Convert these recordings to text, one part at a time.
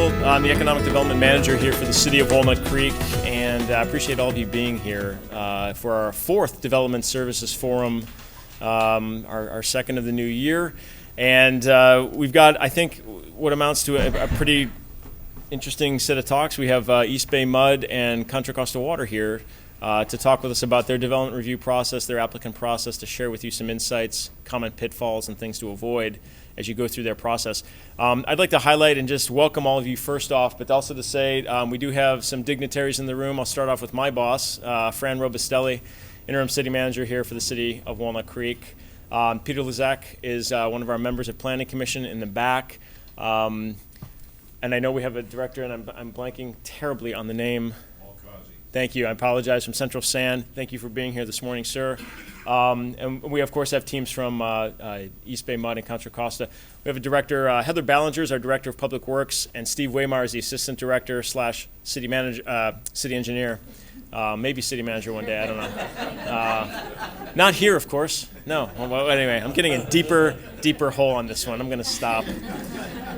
Untitled. I'm the Economic Development Manager here for the City of Walnut Creek, and I appreciate all of you being here for our fourth Development Services Forum, our second of the new year. And we've got, I think, what amounts to a pretty interesting set of talks. We have EBMUD and Contra Costa Water here to talk with us about their development review process, their applicant process, to share with you some insights, common pitfalls, and things to avoid as you go through their process. I'd like to highlight and just welcome all of you first off, but also to say we do have some dignitaries in the room. I'll start off with my boss, Fran Robustelli, Interim City Manager here for the City of Walnut Creek. Peter Lezak is one of our members of Planning Commission in the back. And I know we have a director, and I'm blanking terribly on the name. Thank you. I apologize, from Central San. Thank you for being here this morning, sir. And we, of course, have teams from EBMUD and Contra Costa. We have a director, Heather Ballinger is our Director of Public Works, and Steve Waymar is the Assistant Director / City Manager, City Engineer. Maybe City Manager one day, I don't know. Not here, of course. No. Well, anyway, I'm getting a deeper hole on this one. I'm going to stop.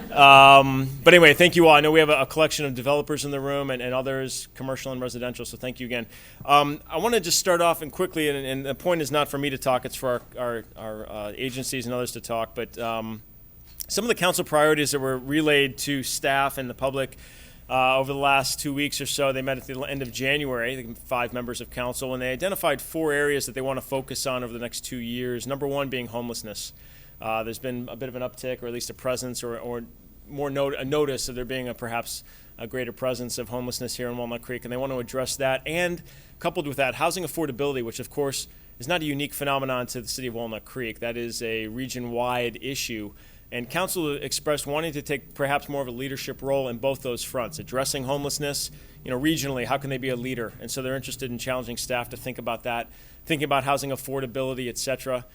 But anyway, thank you all. I know we have a collection of developers in the room and others, commercial and residential, so thank you again. I want to just start off and quickly, and the point is not for me to talk, it's for our agencies and others to talk, but some of the council priorities that were relayed to staff and the public over the last 2 weeks or so. They met at the end of January, 5 members of council, and they identified 4 areas that they want to focus on over the next 2 years. Number 1 being homelessness. There's been a bit of an uptick, or at least a presence, or more a notice of there being perhaps a greater presence of homelessness here in Walnut Creek, and they want to address that. And coupled with that, housing affordability, which of course is not a unique phenomenon to the City of Walnut Creek. That is a region-wide issue. And council expressed wanting to take perhaps more of a leadership role in both those fronts, addressing homelessness, regionally, how can they be a leader? And so they're interested in challenging staff to think about that, thinking about housing affordability, et cetera.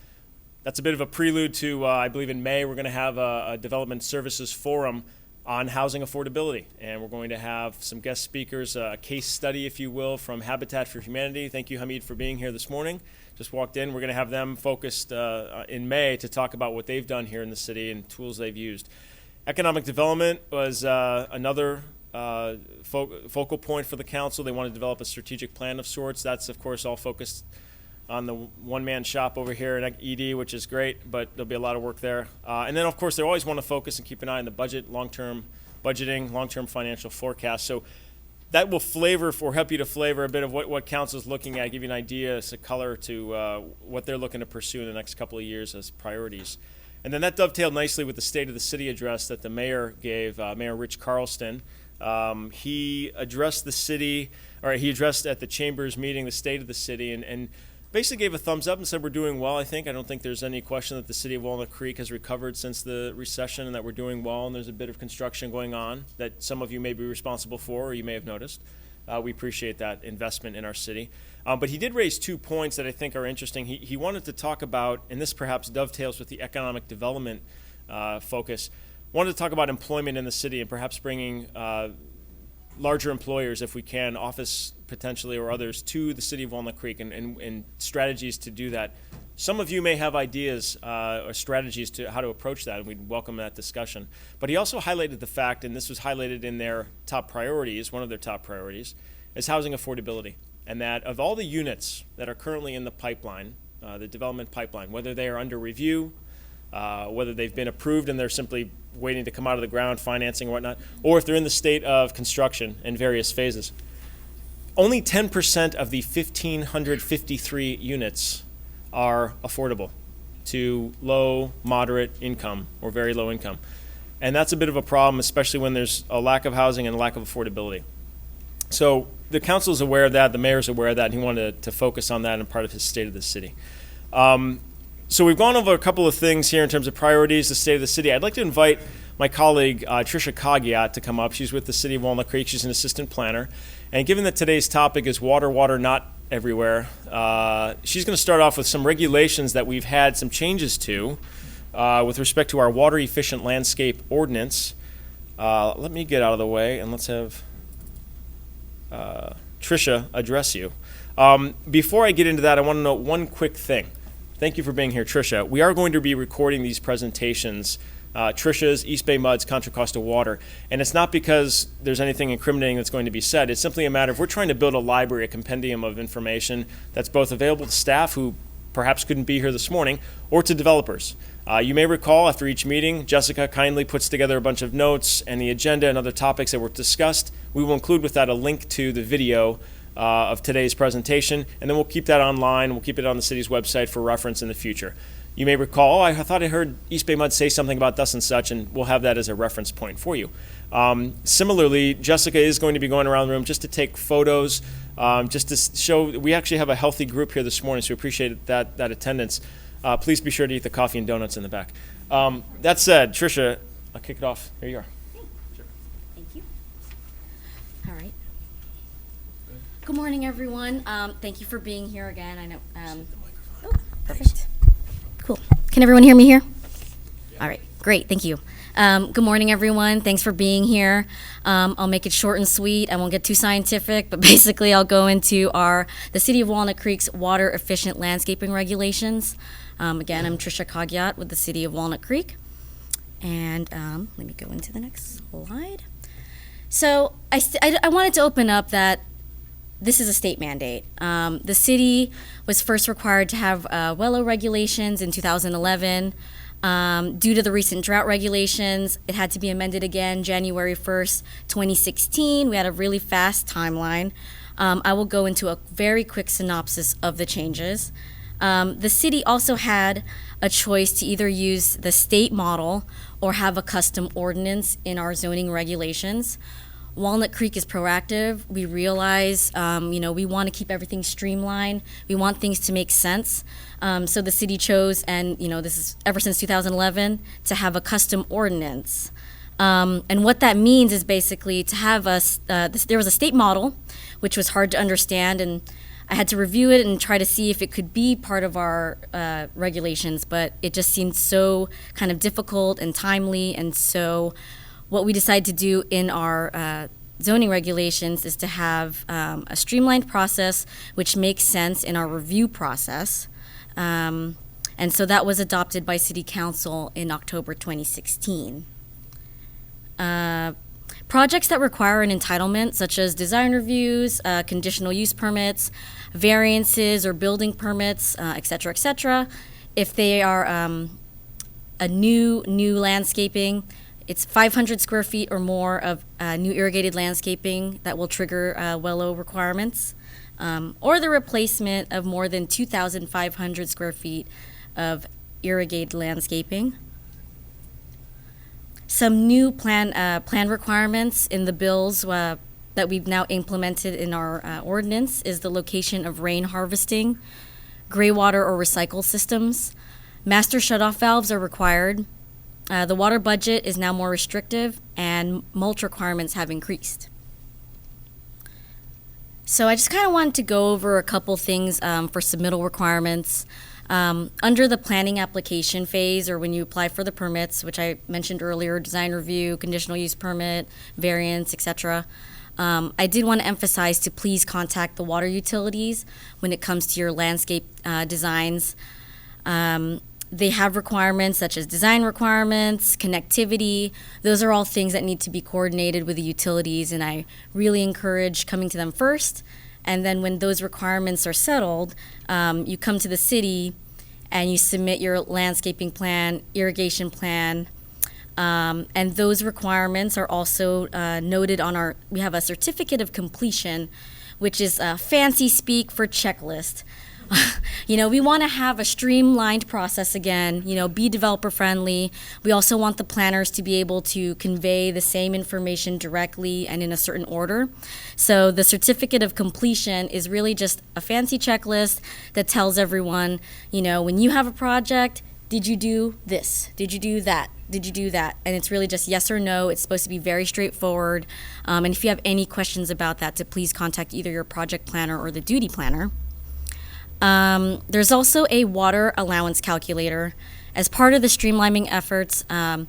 That's a bit of a prelude to, I believe in May, we're going to have a Development Services Forum on housing affordability. And we're going to have some guest speakers, a case study, if you will, from Habitat for Humanity. Thank you, Hamid, for being here this morning. Just walked in. We're going to have them focused in May to talk about what they've done here in the city and tools they've used. Economic development was another focal point for the council. They want to develop a strategic plan of sorts. That's, of course, all focused on the one-man shop over here at ED, which is great, but there'll be a lot of work there. And then, of course, they always want to focus and keep an eye on the budget, long-term budgeting, long-term financial forecast. So that will help you to flavor a bit of what council is looking at, give you an idea, a color to what they're looking to pursue in the next couple of years as priorities. And then that dovetailed nicely with the State of the City address that the mayor gave, Mayor Rich Carlston. He addressed the city, or he addressed at the Chamber's meeting the state of the city, and basically gave a thumbs up and said we're doing well, I think. I don't think there's any question that the City of Walnut Creek has recovered since the recession and that we're doing well, and there's a bit of construction going on that some of you may be responsible for or you may have noticed. We appreciate that investment in our city. But he did raise 2 points that I think are interesting. He wanted to talk about, and this perhaps dovetails with the economic development focus, wanted to talk about employment in the city and perhaps bringing larger employers, if we can, office potentially or others, to the City of Walnut Creek and strategies to do that. Some of you may have ideas or strategies to how to approach that, and we'd welcome that discussion. But he also highlighted the fact, and this was highlighted in their top priorities, one of their top priorities, is housing affordability. And that of all the units that are currently in the pipeline, the development pipeline, whether they are under review, whether they've been approved and they're simply waiting to come out of the ground, financing and whatnot, or if they're in the state of construction in various phases. Only 10% of the 1,553 units are affordable to low, moderate income or very low income. And that's a bit of a problem, especially when there's a lack of housing and a lack of affordability. So the council is aware of that, the mayor's aware of that, and he wanted to focus on that in part of his State of the City. So we've gone over a couple of things here in terms of priorities, the state of the city. I'd like to invite my colleague, Trishia Caguiat, to come up. She's with the City of Walnut Creek. She's an assistant planner. And given that today's topic is water not everywhere, she's going to start off with some regulations that we've had some changes to with respect to our water efficient landscape ordinance. Let me get out of the way and let's have Trishia address you. Before I get into that, I want to note one quick thing. Thank you for being here, Trishia. We are going to be recording these presentations Trishia's, EBMUD's, Contra Costa Water. And it's not because there's anything incriminating that's going to be said. It's simply a matter of we're trying to build a library, a compendium of information that's both available to staff who perhaps couldn't be here this morning, or to developers. You may recall after each meeting, Jessica kindly puts together a bunch of notes and the agenda and other topics that were discussed. We will include with that a link to the video of today's presentation, and then we'll keep that online. We'll keep it on the city's website for reference in the future. You may recall, I thought I heard EBMUD say something about thus and such, and we'll have that as a reference point for you. Similarly, Jessica is going to be going around the room just to take photos, just to show we actually have a healthy group here this morning, so we appreciate that attendance. Please be sure to eat the coffee and donuts in the back. That said, Tricia, I'll kick it off. Here you are. Sure. Thank you. All right. Good morning, everyone. Thank you for being here again. I know. Oh, perfect. Cool. Can everyone hear me here? All right. Great. Thank you. Good morning, everyone. Thanks for being here. I'll make it short and sweet. I won't get too scientific, but basically I'll go into the City of Walnut Creek's water efficient landscaping regulations. Again, I'm Trishia Caguiat with the City of Walnut Creek. And let me go into the next slide. So I wanted to open up that this is a state mandate. The city was first required to have WELO regulations in 2011. Due to the recent drought regulations, it had to be amended again January 1st, 2016. We had a really fast timeline. I will go into a very quick synopsis of the changes. The city also had a choice to either use the state model or have a custom ordinance in our zoning regulations. Walnut Creek is proactive. We realize, we want to keep everything streamlined. We want things to make sense. So the city chose, and this is ever since 2011, to have a custom ordinance. And what that means is basically to have there was a state model, which was hard to understand, and I had to review it and try to see if it could be part of our regulations, but it just seemed so kind of difficult and timely, and so what we decided to do in our zoning regulations is to have a streamlined process which makes sense in our review process. And so that was adopted by City Council in October 2016. Projects that require an entitlement, such as design reviews, conditional use permits, variances or building permits, et cetera, if they are a new landscaping, it's 500 square feet or more of new irrigated landscaping that will trigger WELO requirements, or the replacement of more than 2,500 square feet of irrigated landscaping. Some new plan requirements in the bills that we've now implemented in our ordinance is the location of rain harvesting, gray water or recycle systems. Master shutoff valves are required. The water budget is now more restrictive, and mulch requirements have increased. So I just kind of wanted to go over a couple things for submittal requirements. Under the planning application phase, or when you apply for the permits, which I mentioned earlier, design review, conditional use permit, variance, etc., I did want to emphasize to please contact the water utilities when it comes to your landscape designs. They have requirements such as design requirements, connectivity. Those are all things that need to be coordinated with the utilities, and I really encourage coming to them first. And then when those requirements are settled, you come to the city and you submit your landscaping plan, irrigation plan, and those requirements are also noted on we have a certificate of completion, which is fancy speak for checklist. We want to have a streamlined process again, be developer friendly. We also want the planners to be able to convey the same information directly and in a certain order. So the certificate of completion is really just a fancy checklist that tells everyone, when you have a project, did you do this? Did you do that? Did you do that? And it's really just yes or no. It's supposed to be very straightforward. And if you have any questions about that, to please contact either your project planner or the duty planner. There's also a water allowance calculator. As part of the streamlining efforts, the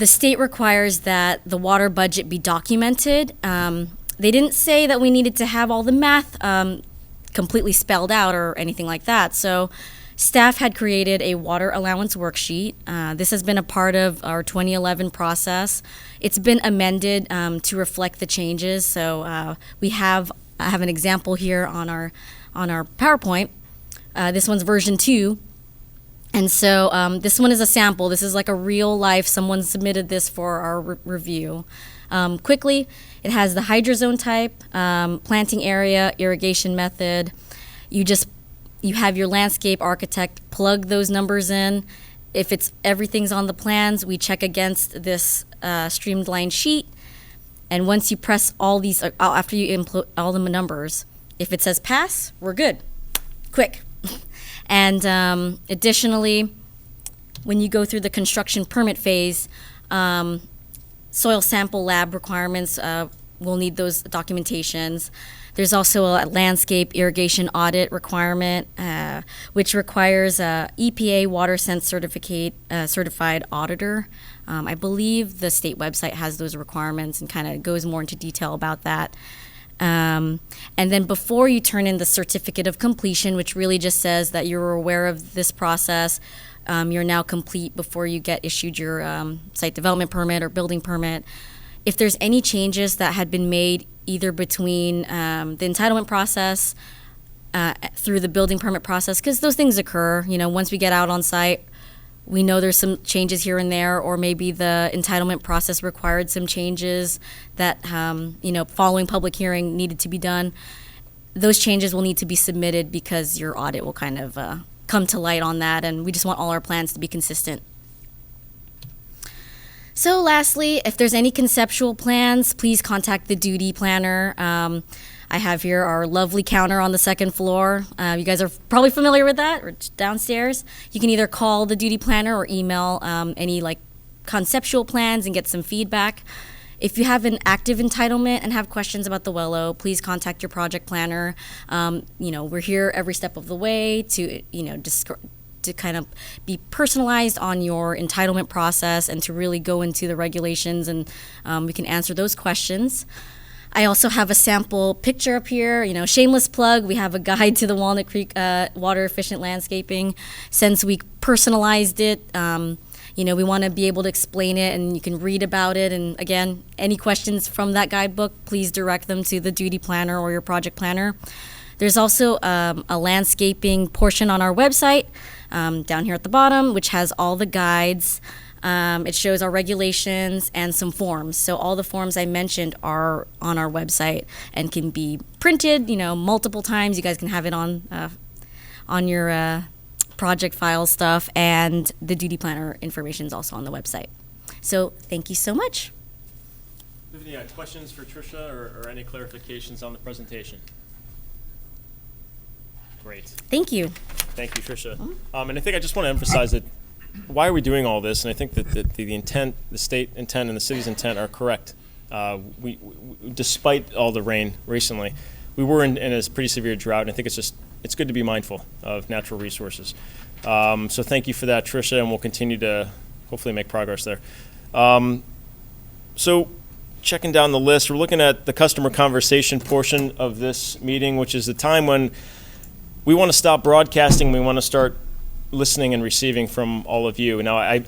state requires that the water budget be documented. They didn't say that we needed to have all the math completely spelled out or anything like that. So Staff had created a water allowance worksheet. This has been a part of our 2011 process. It's been amended to reflect the changes. So I have an example here on our PowerPoint. This one's version 2. And so this one is a sample. This is like a real life, someone submitted this for our review. Quickly, it has the hydrozone type, planting area, irrigation method. You have your landscape architect plug those numbers in. If everything's on the plans, we check against this streamlined sheet. And once you press all these, after you input all the numbers, if it says pass, we're good. Quick. And additionally, when you go through the construction permit phase, soil sample lab requirements, we'll need those documentations. There's also a landscape irrigation audit requirement, which requires a EPA WaterSense certified auditor. I believe the state website has those requirements and kind of goes more into detail about that. And then before you turn in the certificate of completion, which really just says that you're aware of this process, you're now complete before you get issued your site development permit or building permit. If there's any changes that had been made either between the entitlement process through the building permit process, because those things occur, once we get out on site, we know there's some changes here and there, or maybe the entitlement process required some changes that, following public hearing needed to be done. Those changes will need to be submitted because your audit will kind of come to light on that, and we just want all our plans to be consistent. So lastly, if there's any conceptual plans, please contact the duty planner. I have here our lovely counter on the second floor. You guys are probably familiar with that, or downstairs. You can either call the duty planner or email any conceptual plans and get some feedback. If you have an active entitlement and have questions about the WELO, please contact your project planner. We're here every step of the way to to kind of be personalized on your entitlement process and to really go into the regulations, and we can answer those questions. I also have a sample picture up here, shameless plug. We have a guide to the Walnut Creek water efficient landscaping. Since we personalized it, we want to be able to explain it and you can read about it. And again, any questions from that guidebook, please direct them to the duty planner or your project planner. There's also a landscaping portion on our website down here at the bottom, which has all the guides. It shows our regulations and some forms. So all the forms I mentioned are on our website and can be printed, multiple times. You guys can have it on your project file stuff, and the duty planner information is also on the website. So thank you so much. Do you have any questions for Tricia or any clarifications on the presentation? Great. Thank you. Thank you, Tricia. And I think I just want to emphasize that why are we doing all this? And I think that the intent, the state intent and the city's intent are correct. We despite all the rain recently, we were in a pretty severe drought, and I think it's good to be mindful of natural resources. So thank you for that, Tricia, and we'll continue to hopefully make progress there. So checking down the list, we're looking at the customer conversation portion of this meeting, which is the time when we want to stop broadcasting. We want to start listening and receiving from all of you. Now, I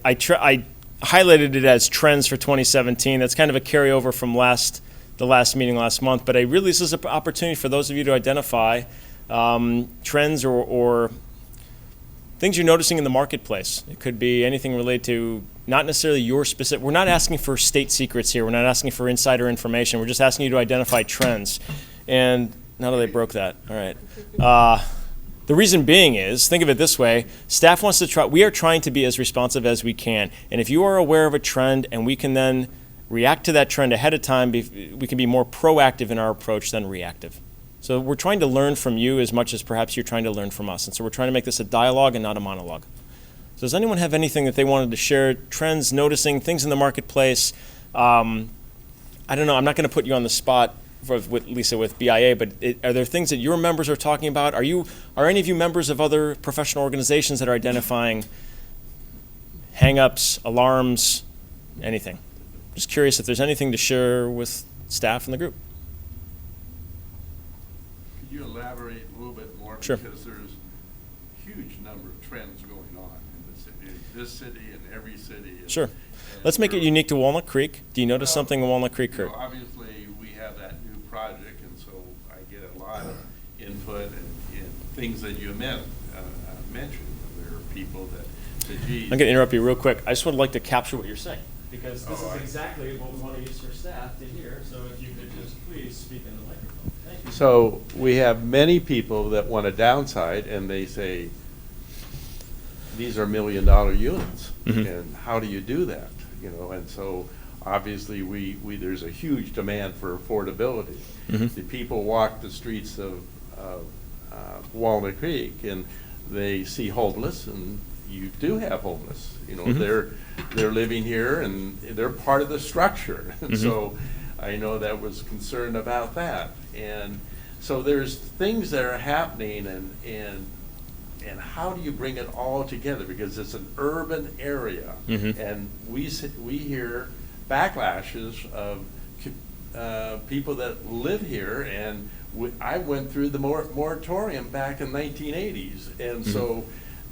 highlighted it as trends for 2017. That's kind of a carryover from the last meeting last month. But this is an opportunity for those of you to identify trends or things you're noticing in the marketplace. It could be anything related to not necessarily your specific. We're not asking for state secrets here. We're not asking for insider information. We're just asking you to identify trends. And now that they broke that, all right. The reason being is, think of it this way, staff wants to try, we are trying to be as responsive as we can. And if you are aware of a trend and we can then react to that trend ahead of time, we can be more proactive in our approach than reactive. So we're trying to learn from you as much as perhaps you're trying to learn from us. And so we're trying to make this a dialogue and not a monologue. So does anyone have anything that they wanted to share, trends, noticing, things in the marketplace? I don't know, I'm not going to put you on the spot with Lisa with BIA, but are there things that your members are talking about? Are any of you members of other professional organizations that are identifying hang-ups, alarms, anything? Just curious if there's anything to share with staff in the group. Could you elaborate a little bit more? Sure. Because there's a huge number of this city and every city. Sure. And Let's make it we're- unique to Walnut Creek. Do you notice Well, something in Walnut Creek, you know, Kurt? obviously, we have that new project, and so I get a lot of input and things that you mentioned. There are people that say, geez. I'm going to interrupt you real quick. I just would like to capture what you're saying, because this Oh, is I- exactly what we want to use for staff to hear. So if you could just please speak in the microphone. Thank you. So we have many people that want to downside, and they say, these are $1 million units, Mhm. and how do you do that? You know, and so obviously there's a huge demand for affordability. Mhm. The people walk the streets of Walnut Creek, and they see homeless, and you do have homeless. You know, Mhm. they're living here, and they're part of the structure. And Mhm. so I know that was concerned about that. And so there's things that are happening, and how do you bring it all together? Because it's an urban area, Mhm. and we hear backlashes of people that live here, and I went through the moratorium back in 1980s, and so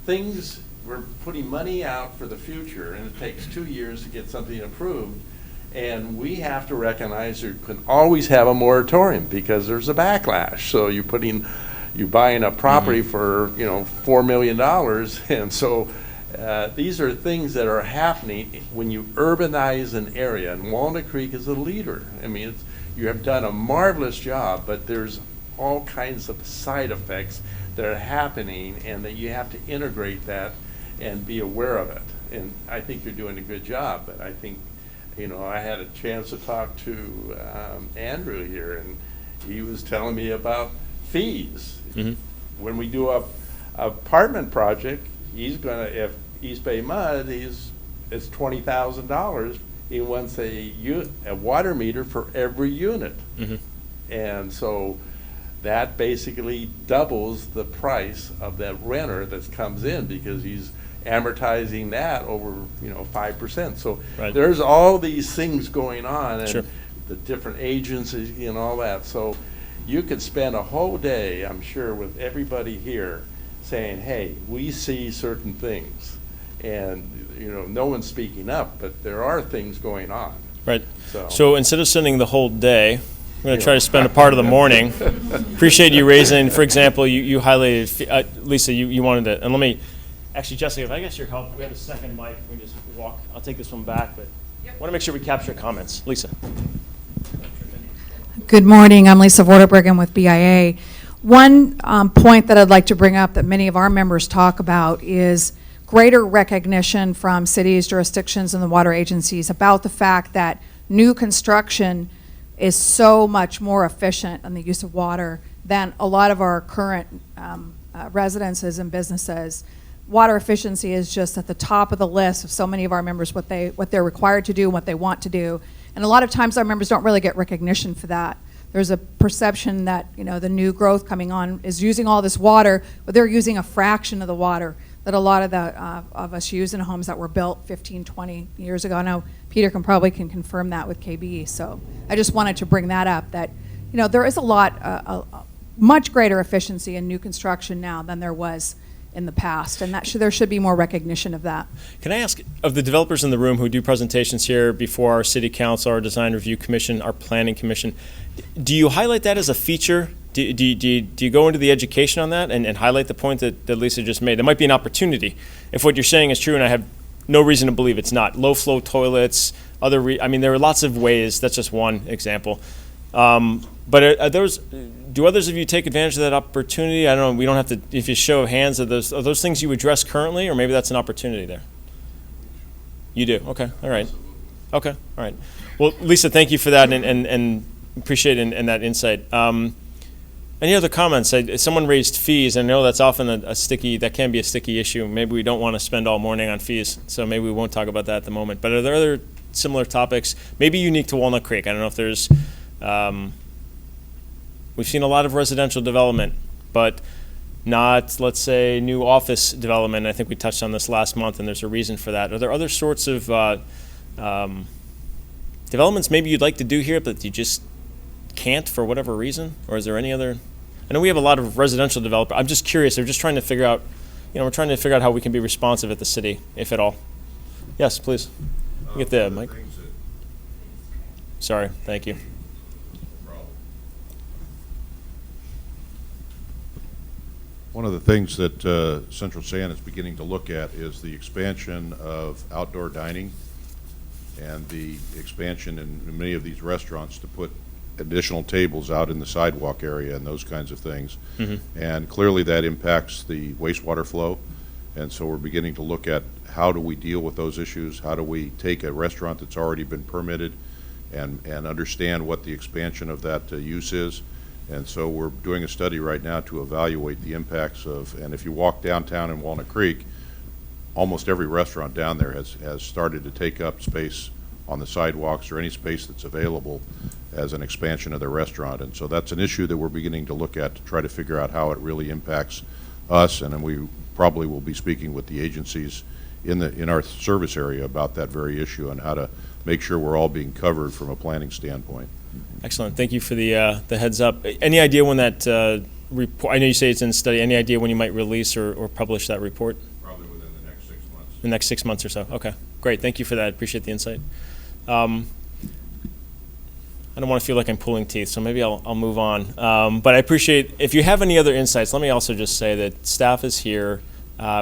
things, we're putting money out for the future, and it takes 2 years to get something approved. And we have to recognize there can always have a moratorium because there's a backlash. So you're buying a property for, $4 million. And so these are things that are happening when you urbanize an area. And Walnut Creek is a leader. I mean, you have done a marvelous job, but there's all kinds of side effects that are happening, and that you have to integrate that and be aware of it. And I think you're doing a good job, but I think, I had a chance to talk to Andrew here, and he was telling me about fees. Mhm. When we do a apartment project, if East Bay Mud, it's $20,000. He wants a water meter for every unit. Mhm. And so that basically doubles the price of that renter that comes in, because he's amortizing that over, 5%. So Right. there's all these things going on, and Sure. the different agencies and all that. So you could spend a whole day, I'm sure, with everybody here saying, hey, we see certain things. And, no one's speaking up, but there are things going on. Right. So- So instead of spending the whole day, I'm going You to try know. to spend a part of the morning. Appreciate you raising, for example, you highlighted, Lisa, you wanted to, and let me, actually, Jessica, if I get your help, we have a second mic, we can just walk, I'll take this one back, but I want to make sure we capture comments. Lisa. Good morning. I'm Lisa Vorderbruggen with BIA. One point that I'd like to bring up that many of our members talk about is greater recognition from cities, jurisdictions, and the water agencies about the fact that new construction is so much more efficient in the use of water than a lot of our current residences and businesses. Water efficiency is just at the top of the list of so many of our members, what they're required to do and what they want to do. And a lot of times our members don't really get recognition for that. There's a perception that, the new growth coming on is using all this water, but they're using a fraction of the water that a lot of us use in homes that were built 15, 20 years ago. I know Peter can confirm that with KB. So I just wanted to bring that up, that, there is a much greater efficiency in new construction now than there was in the past, and there should be more recognition of that. Can I ask, of the developers in the room who do presentations here before our city council, our design review commission, our planning commission, do you highlight that as a feature? Do you go into the education on that and highlight the point that Lisa just made? There might be an opportunity if what you're saying is true, and I have no reason to believe it's not. Low flow toilets, there are lots of ways. That's just one example. But do others of you take advantage of that opportunity? I don't know. We don't have to. If you show of hands, are those things you address currently, or maybe that's an opportunity there? You do. Okay. All right. Okay. All right. Well, Lisa, thank you for that, and appreciate and that insight. Any other comments? Someone raised fees. I know that's often that can be a sticky issue. Maybe we don't want to spend all morning on fees, so maybe we won't talk about that at the moment. But are there other similar topics, maybe unique to Walnut Creek? I don't know if there's. We've seen a lot of residential development, but not, let's say, new office development. I think we touched on this last month, and there's a reason for that. Are there other sorts of developments maybe you'd like to do here, but you just can't for whatever reason? Or is there any other? I know we have a lot of residential developers. I'm just curious. I'm just trying to figure out we're trying to figure out how we can be responsive at the city, if at all. Yes, please. Get the mic. Sorry, thank you. One of the things that Central San is beginning to look at is the expansion of outdoor dining and the expansion in many of these restaurants to put additional tables out in the sidewalk area and those kinds of things. And clearly that impacts the wastewater flow. And so we're beginning to look at how do we deal with those issues? How do we take a restaurant that's already been permitted and understand what the expansion of that use is? And so we're doing a study right now to evaluate the impacts of, and if you walk downtown in Walnut Creek, almost every restaurant down there has started to take up space on the sidewalks or any space that's available as an expansion of their restaurant. And so that's an issue that we're beginning to look at to try to figure out how it really impacts us. And then we probably will be speaking with the agencies in our service area about that very issue and how to make sure we're all being covered from a planning standpoint. Excellent. Thank you for the heads up. Any idea when that report, I know you say it's in study, any idea when you might release or publish that report? Probably within the next 6 months. The next 6 months or so. Okay, great. Thank you for that. Appreciate the insight. I don't want to feel like I'm pulling teeth, so maybe I'll move on. But I appreciate, if you have any other insights, let me also just say that staff is here.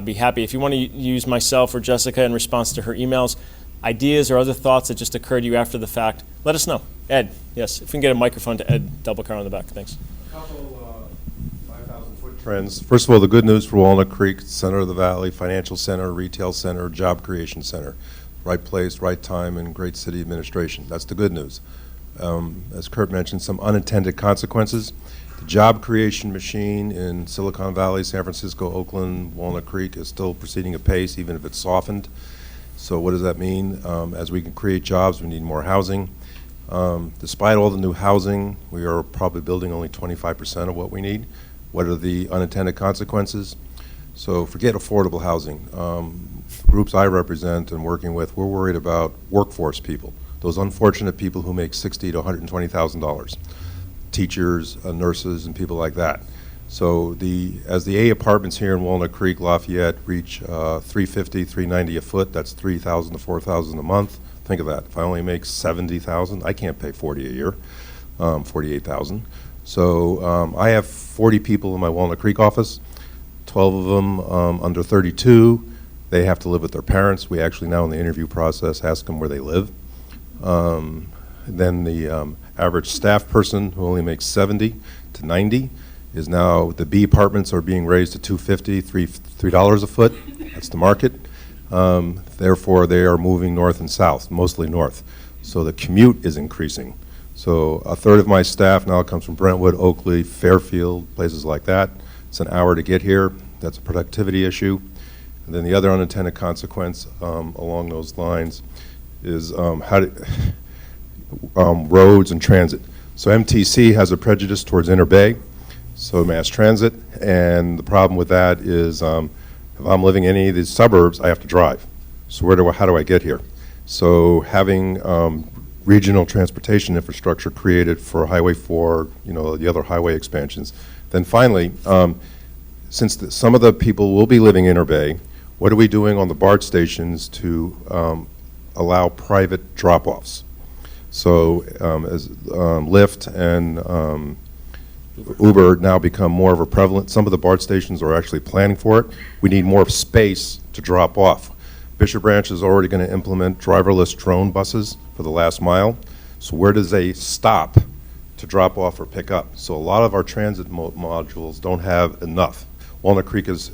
Be happy. If you want to use myself or Jessica in response to her emails, ideas or other thoughts that just occurred to you after the fact, let us know. Ed, yes, if we can get a microphone to Ed Doublecar on the back, thanks. Couple 5,000-foot trends. First of all, the good news for Walnut Creek, center of the valley, financial center, retail center, job creation center. Right place, right time, and great city administration. That's the good news. As Kurt mentioned, some unintended consequences. The job creation machine in Silicon Valley, San Francisco, Oakland, Walnut Creek is still proceeding apace, even if it's softened. So what does that mean? As we can create jobs, we need more housing. Despite all the new housing, we are probably building only 25% of what we need. What are the unintended consequences? So forget affordable housing. Groups I represent and working with, we're worried about workforce people, those unfortunate people who make $60,000 to $120,000, teachers, nurses, and people like that. So as the A apartments here in Walnut Creek, Lafayette reach $350, $390 a foot, that's $3,000 to $4,000 a month. Think of that. If I only make $70,000, I can't pay $40 a year, $48,000. So I have 40 people in my Walnut Creek office, 12 of them under 32. They have to live with their parents. We actually now in the interview process ask them where they live. Then the average staff person who only makes 70 to 90 is now, the B apartments are being raised to $250, $3 a foot. That's the market. Therefore, they are moving north and south, mostly north. So the commute is increasing. So a third of my staff now comes from Brentwood, Oakley, Fairfield, places like that. It's an hour to get here. That's a productivity issue. And then the other unintended consequence along those lines is roads and transit. So MTC has a prejudice towards Inner Bay, so mass transit, and the problem with that is if I'm living in any of these suburbs, I have to drive. So how do I get here? So having regional transportation infrastructure created for Highway 4, the other highway expansions. Then finally, since some of the people will be living in Inner Bay, what are we doing on the BART stations to allow private drop-offs? So as Lyft and Uber now become more of a prevalent, some of the BART stations are actually planning for it. We need more space to drop off. Bishop Branch is already going to implement driverless drone buses for the last mile. So where does they stop to drop off or pick up? So a lot of our transit modules don't have enough. Walnut Creek is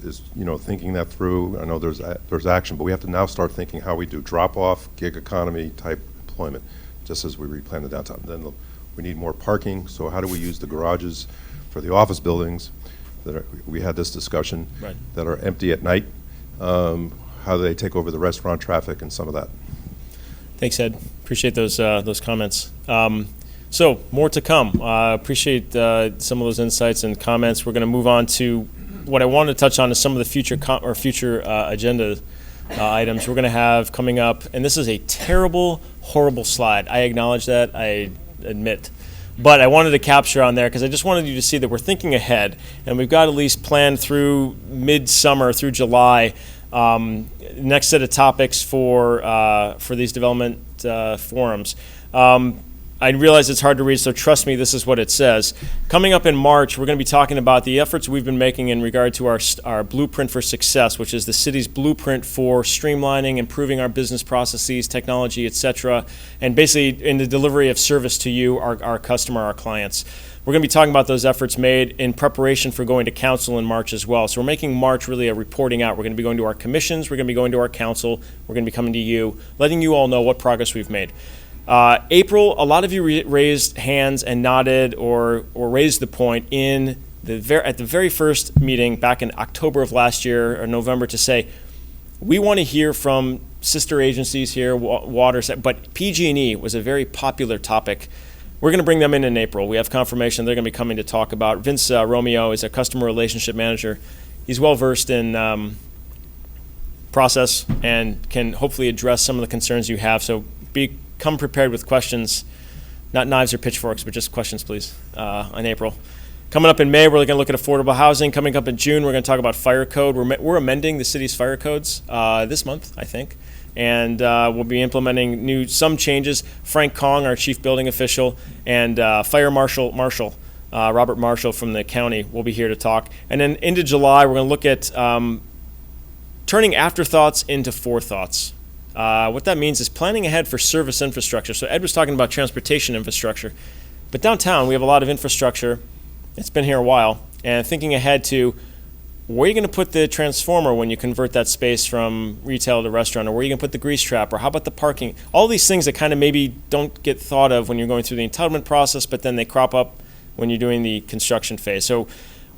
thinking that through. I know there's action, but we have to now start thinking how we do drop-off, gig economy type employment, just as we replan the downtown. Then we need more parking, so how do we use the garages for the office buildings we had this discussion, right, that are empty at night? How do they take over the restaurant traffic and some of that? Thanks, Ed. Appreciate those comments. So more to come. Appreciate some of those insights and comments. We're going to move on to what I wanted to touch on is some of the future agenda items we're going to have coming up. And this is a terrible, horrible slide. I acknowledge that. I admit. But I wanted to capture on there because I just wanted you to see that we're thinking ahead, and we've got at least planned through midsummer, through July, next set of topics for these development forums. I realize it's hard to read, so trust me, this is what it says. Coming up in March, we're going to be talking about the efforts we've been making in regard to our Blueprint for Success, which is the city's blueprint for streamlining, improving our business processes, technology, et cetera, and basically in the delivery of service to you, our customer, our clients. We're going to be talking about those efforts made in preparation for going to council in March as well. So we're making March really a reporting out. We're going to be going to our commissions, we're going to be going to our council, we're going to be coming to you, letting you all know what progress we've made. April, a lot of you raised hands and nodded or raised the point at the very first meeting back in October of last year or November to say, we want to hear from sister agencies here, water, but PG&E was a very popular topic. We're going to bring them in April. We have confirmation they're going to be coming to talk about. Vince Romeo is a customer relationship manager. He's well versed in process and can hopefully address some of the concerns you have. So come prepared with questions, not knives or pitchforks, but just questions, please, in April. Coming up in May, we're going to look at affordable housing. Coming up in June, we're going to talk about fire code. We're amending the city's fire codes this month, I think, and we'll be implementing some changes. Frank Kong, our chief building official, and Fire Marshal Robert Marshall from the county will be here to talk. And then into July, we're going to look at turning afterthoughts into forethoughts. What that means is planning ahead for service infrastructure. So Ed was talking about transportation infrastructure, but downtown we have a lot of infrastructure. It's been here a while, and thinking ahead to where are you going to put the transformer when you convert that space from retail to restaurant, or where are you going to put the grease trap, or how about the parking? All these things that kind of maybe don't get thought of when you're going through the entitlement process, but then they crop up when you're doing the construction phase. So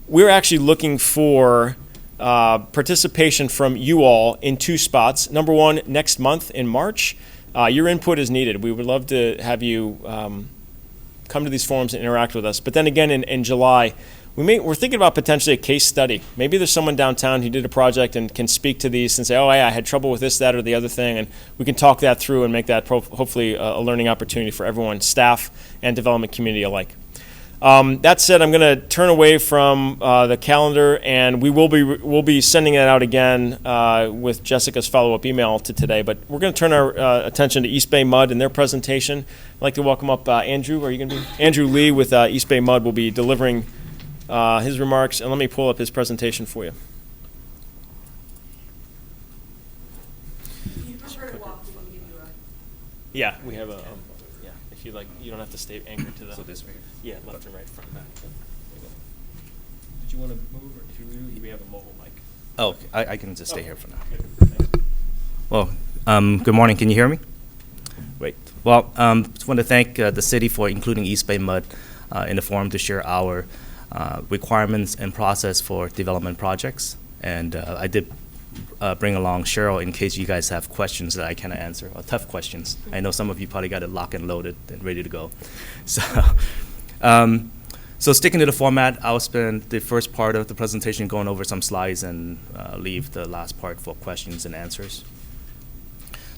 we're actually looking for participation from you all in two spots. Number one, next month in March, your input is needed. We would love to have you come to these forums and interact with us. But then again, in July, we're thinking about potentially a case study. Maybe there's someone downtown who did a project and can speak to these and say, oh, yeah, I had trouble with this, that, or the other thing, and we can talk that through and make that hopefully a learning opportunity for everyone, staff and development community alike. That said, I'm going to turn away from the calendar, and we'll be sending it out again with Jessica's follow-up email to today. But we're going to turn our attention to East Bay MUD and their presentation. I'd like to welcome up Andrew. Are you going to be? Andrew Lee with East Bay MUD will be delivering his remarks, and let me pull up his presentation for you. You prefer to walk, we can give you a... Yeah, we have a. Yeah, if you like, you don't have to stay anchored to the. So this way. Yeah, left and right, front and back. Did you want to move, or if you move, we have a mobile mic. Oh, I can just stay here for now. Good. Thanks. Well, good morning. Can you hear me? Great. Well, just want to thank the city for including East Bay MUD in the forum to share our requirements and process for development projects. And I did bring along Cheryl in case you guys have questions that I cannot answer, or tough questions. I know some of you probably got it locked and loaded and ready to go. So sticking to the format, I'll spend the first part of the presentation going over some slides and leave the last part for questions and answers.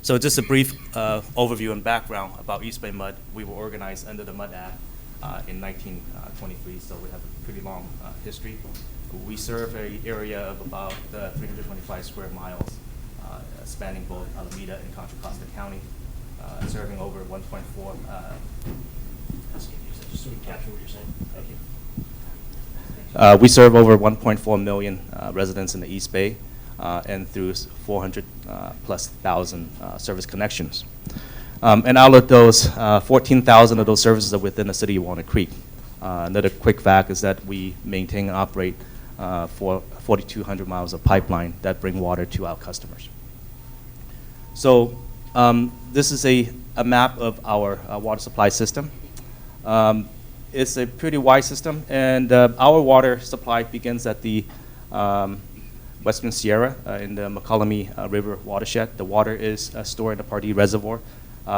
So just a brief overview and background about East Bay MUD. We were organized under the MUD Act in 1923, so we have a pretty long history. We serve an area of about 325 square miles, spanning both Alameda and Contra Costa County, serving over 1.4. Just so we capture what you're saying. Thank you. We serve over 1.4 million residents in the East Bay, and through 400 plus thousand service connections. And out of those, 14,000 of those services are within the City of Walnut Creek. Another quick fact is that we maintain and operate for 4,200 miles of pipeline that bring water to our customers. So this is a map of our water supply system. It's a pretty wide system, and our water supply begins at the Western Sierra in the McCollum River watershed. The water is stored in the Pardee Reservoir.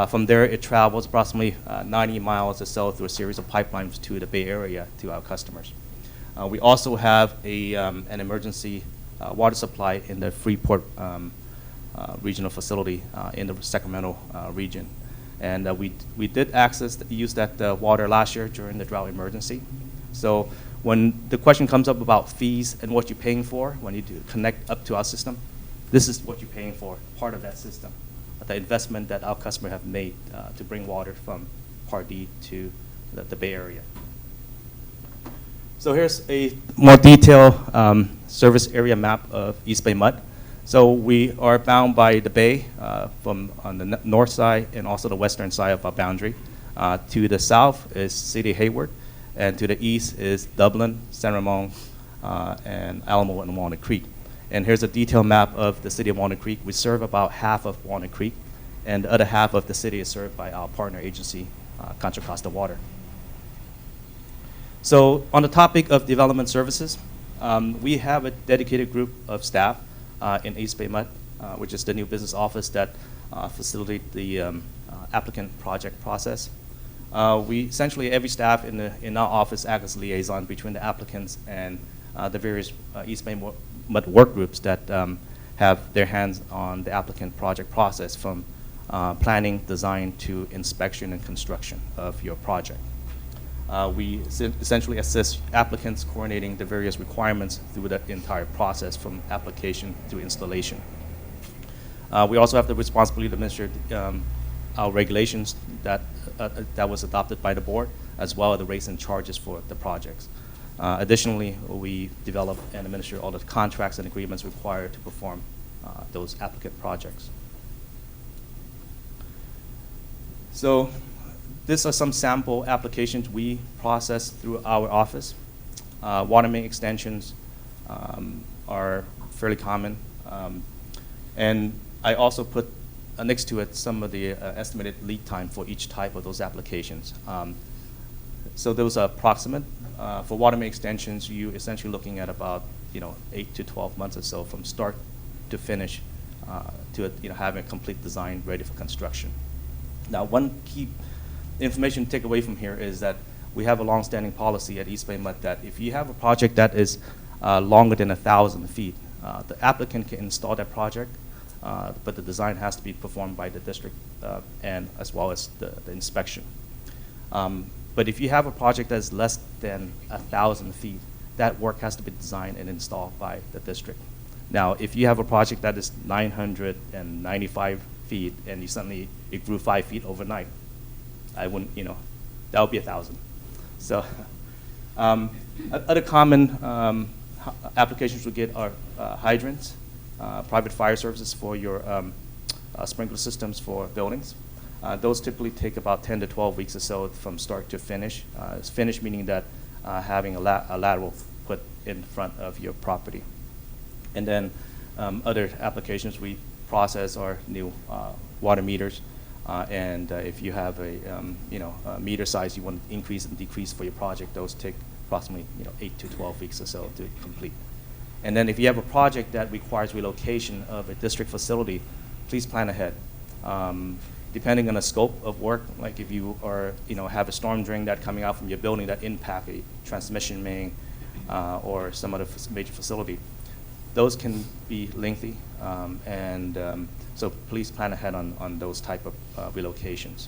From there, it travels approximately 90 miles or so through a series of pipelines to the Bay Area to our customers. We also have an emergency water supply in the Freeport regional facility in the Sacramento region. And we did use that water last year during the drought emergency. So when the question comes up about fees and what you're paying for when you do connect up to our system, this is what you're paying for, part of that system, the investment that our customer have made to bring water from Part D to the Bay Area. So here's a more detailed service area map of East Bay MUD. So we are bound by the bay from on the north side and also the western side of our boundary. To the south is City of Hayward, and to the east is Dublin, San Ramon, and Alamo and Walnut Creek. And here's a detailed map of the City of Walnut Creek. We serve about half of Walnut Creek, and the other half of the city is served by our partner agency, Contra Costa Water. So on the topic of development services, we have a dedicated group of staff in East Bay MUD, which is the new business office that facilitates the applicant project process. We essentially, every staff in our office acts as liaison between the applicants and the various East Bay MUD work groups that have their hands on the applicant project process, from planning, design, to inspection and construction of your project. We essentially assist applicants coordinating the various requirements through the entire process, from application to installation. We also have the responsibility to administer our regulations that was adopted by the board, as well as the rates and charges for the projects. Additionally, we develop and administer all the contracts and agreements required to perform those applicant projects. So these are some sample applications we process through our office. Water main extensions are fairly common. And I also put next to it some of the estimated lead time for each type of those applications. So those are approximate. For water main extensions, you're essentially looking at about 8 to 12 months or so from start to finish to having a complete design ready for construction. Now, one key information to take away from here is that we have a long-standing policy at East Bay MUD that if you have a project that is longer than 1,000 feet, the applicant can install that project, but the design has to be performed by the district and as well as the inspection. But if you have a project that is less than 1,000 feet, that work has to be designed and installed by the district. Now, if you have a project that is 995 feet and you suddenly it grew 5 feet overnight, I wouldn't, that would be 1,000. So other common applications we get are hydrants, private fire services for your sprinkler systems for buildings. Those typically take about 10 to 12 weeks or so from start to finish. Finish meaning that having a lateral put in front of your property. And then other applications we process are new water meters. And if you have a meter size you want to increase and decrease for your project, those take approximately 8 to 12 weeks or so to complete. And then if you have a project that requires relocation of a district facility, please plan ahead. Depending on the scope of work, like if you are have a storm drain that coming out from your building that impact a transmission main or some other major facility, those can be lengthy, so please plan ahead on those type of relocations.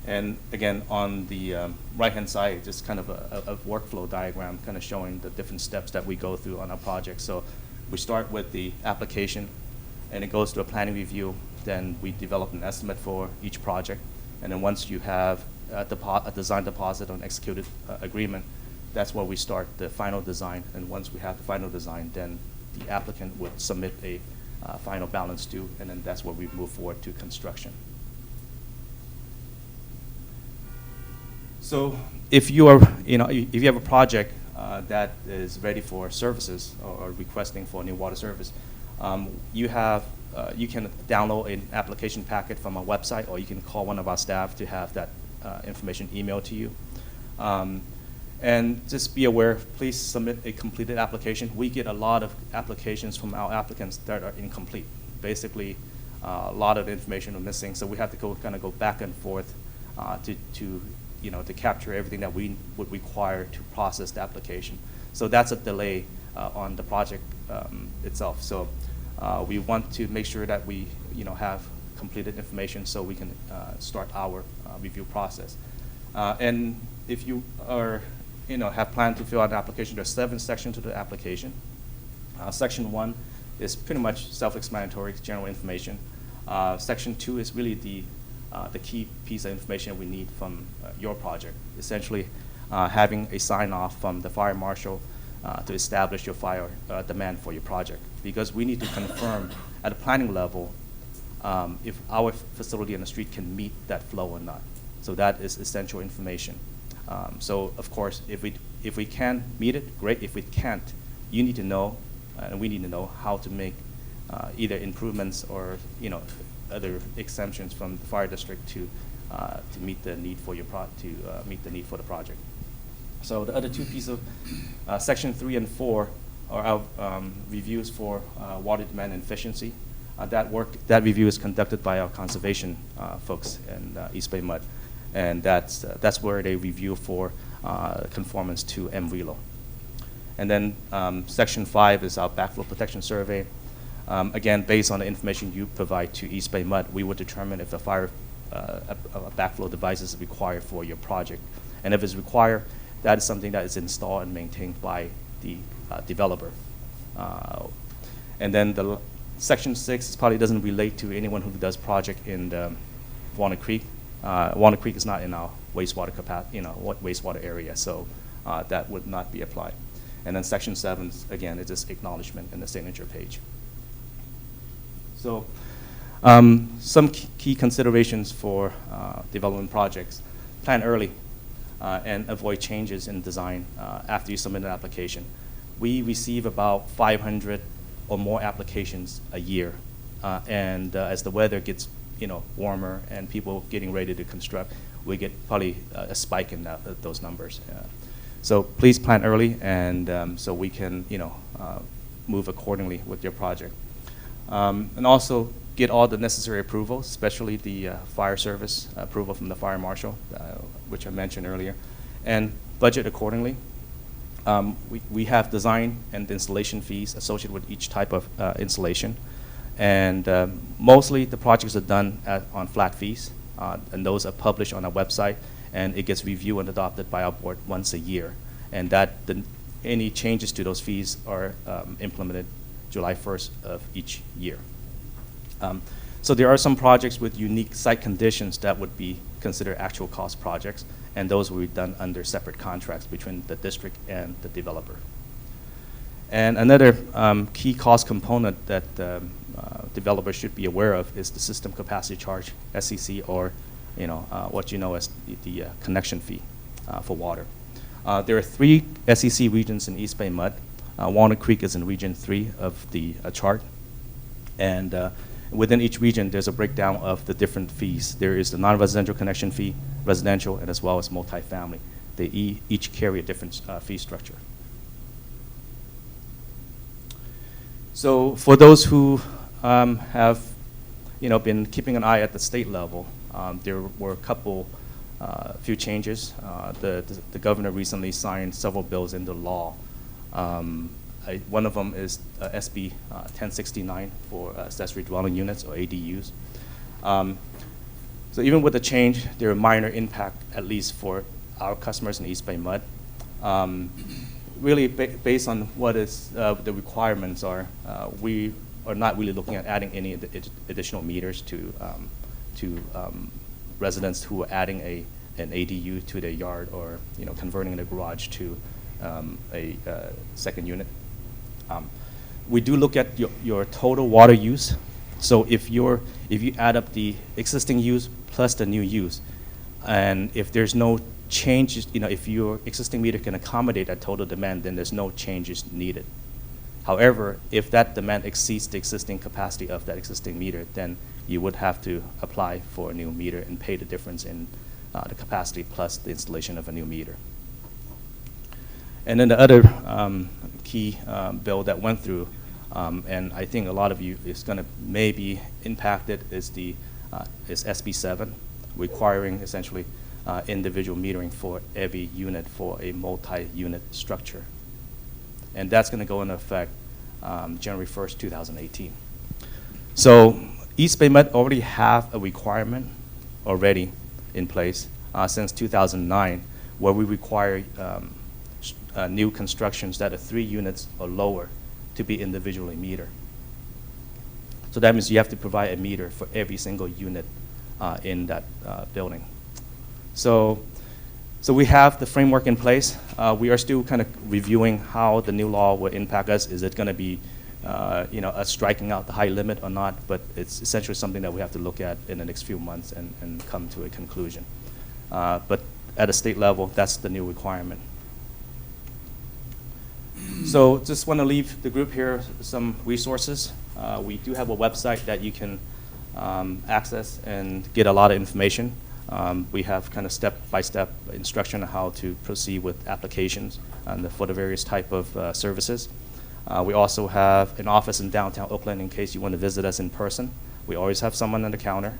And again, on the right-hand side, just kind of a workflow diagram kind of showing the different steps that we go through on our project. So we start with the application, and it goes to a planning review. Then we develop an estimate for each project. And then once you have a design deposit on executed agreement, that's where we start the final design. And once we have the final design, then the applicant would submit a final balance due, and then that's where we move forward to construction. So if you are, if you have a project that is ready for services or requesting for a new water service, you can download an application packet from our website, or you can call one of our staff to have that information emailed to you. And just be aware, please submit a completed application. We get a lot of applications from our applicants that are incomplete. Basically, a lot of information are missing, so we have to go back and forth to capture everything that we would require to process the application. So that's a delay on the project itself. So we want to make sure that we have completed information so we can start our review process. And if you are, have planned to fill out an application, there are 7 sections to the application. Section 1 is pretty much self-explanatory, general information. Section 2 is really the key piece of information we need from your project. Essentially, having a sign-off from the fire marshal to establish your fire demand for your project. Because we need to confirm at a planning level if our facility on the street can meet that flow or not. So that is essential information. So of course, if we can meet it, great. If we can't, you need to know, and we need to know how to make either improvements or other exemptions from the fire district to meet the need for meet the need for the project. So the other 2 pieces of section 3 and 4 are our reviews for water demand and efficiency. That review is conducted by our conservation folks in East Bay MUD, and that's where they review for conformance to MRELO. And then section 5 is our backflow protection survey. Again, based on the information you provide to East Bay MUD, we would determine if a backflow device is required for your project. And if it's required, that is something that is installed and maintained by the developer. And then the section 6 probably doesn't relate to anyone who does project in Walnut Creek. Walnut Creek is not in our wastewater wastewater area, so that would not be applied. And then section 7, again, is just acknowledgement in the signature page. So some key considerations for development projects: plan early and avoid changes in design after you submit an application. We receive about 500 or more applications a year, and as the weather gets warmer and people getting ready to construct, we get probably a spike in those numbers. So please plan early, and so we can move accordingly with your project. And also get all the necessary approvals, especially the fire service approval from the fire marshal, which I mentioned earlier, and budget accordingly. We have design and installation fees associated with each type of installation, and mostly the projects are done on flat fees, and those are published on our website, and it gets reviewed and adopted by our board once a year, and any changes to those fees are implemented July 1st of each year. So there are some projects with unique site conditions that would be considered actual cost projects, and those will be done under separate contracts between the district and the developer. And another key cost component that developers should be aware of is the system capacity charge, SCC, or what you know as the connection fee for water. There are 3 SEC regions in East Bay MUD. Walnut Creek is in Region 3 of the chart. And within each region, there's a breakdown of the different fees. There is the non-residential connection fee, residential, and as well as multifamily. They each carry a different fee structure. So for those who have been keeping an eye at the state level, there were a few changes. The governor recently signed several bills into law. One of them is SB 1069 for accessory dwelling units, or ADUs. So even with the change, there are minor impact, at least for our customers in East Bay MUD. Really, based on what the requirements are, we are not really looking at adding any additional meters to residents who are adding an ADU to their yard, or converting the garage to a second unit. We do look at your total water use. So if you add up the existing use plus the new use, and if there's no changes, if your existing meter can accommodate that total demand, then there's no changes needed. However, if that demand exceeds the existing capacity of that existing meter, then you would have to apply for a new meter and pay the difference in the capacity plus the installation of a new meter. And then the other key bill that went through, and I think a lot of you is going to maybe impacted, is SB 7, requiring essentially individual metering for every unit for a multi-unit structure. And that's going to go into effect January 1st, 2018. So East Bay Met already have a requirement already in place since 2009, where we require new constructions that are 3 units or lower to be individually metered. So that means you have to provide a meter for every single unit in that building. So we have the framework in place. We are still kind of reviewing how the new law will impact us. Is it going to be, us striking out the high limit or not? But it's essentially something that we have to look at in the next few months and come to a conclusion. But at a state level, that's the new requirement. So just want to leave the group here some resources. We do have a website that you can access and get a lot of information. We have kind of step-by-step instruction on how to proceed with applications for the various type of services. We also have an office in downtown Oakland in case you want to visit us in person. We always have someone on the counter,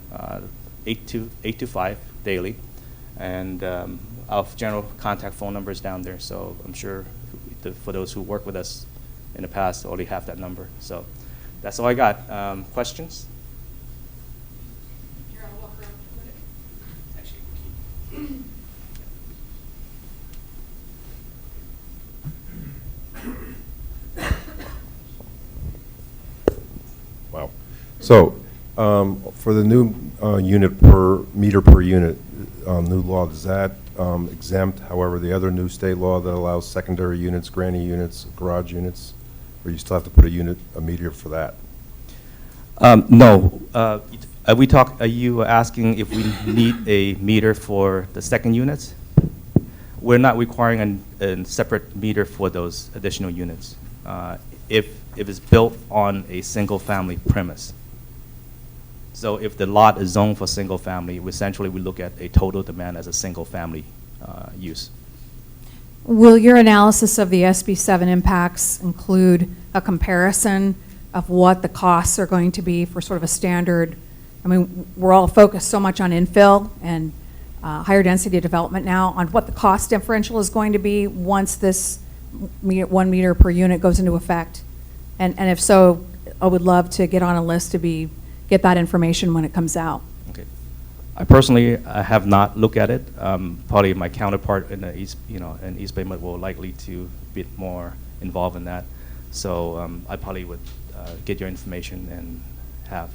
8 to 5 daily. And our general contact phone number is down there, so I'm sure for those who work with us in the past already have that number. So that's all I got. Questions? Here, I'll walk around the Wow. So, for the new meter per unit, new law, does that exempt, however, the other new state law that allows secondary units, granny units, garage units, or you still have to put a meter for that? No. Are you asking if we need a meter for the second units? We're not requiring a separate meter for those additional units. If it's built on a single-family premise. So if the lot is zoned for single-family, essentially we look at a total demand as a single-family use. Will your analysis of the SB7 impacts include a comparison of what the costs are going to be for sort of a standard? I mean, we're all focused so much on infill and higher density development now, on what the cost differential is going to be once this 1 meter per unit goes into effect. And if so, I would love to get on a list to get that information when it comes out. Okay. I personally have not looked at it. Probably my counterpart in the East Bay Met will likely to be more involved in that. So I probably would get your information and have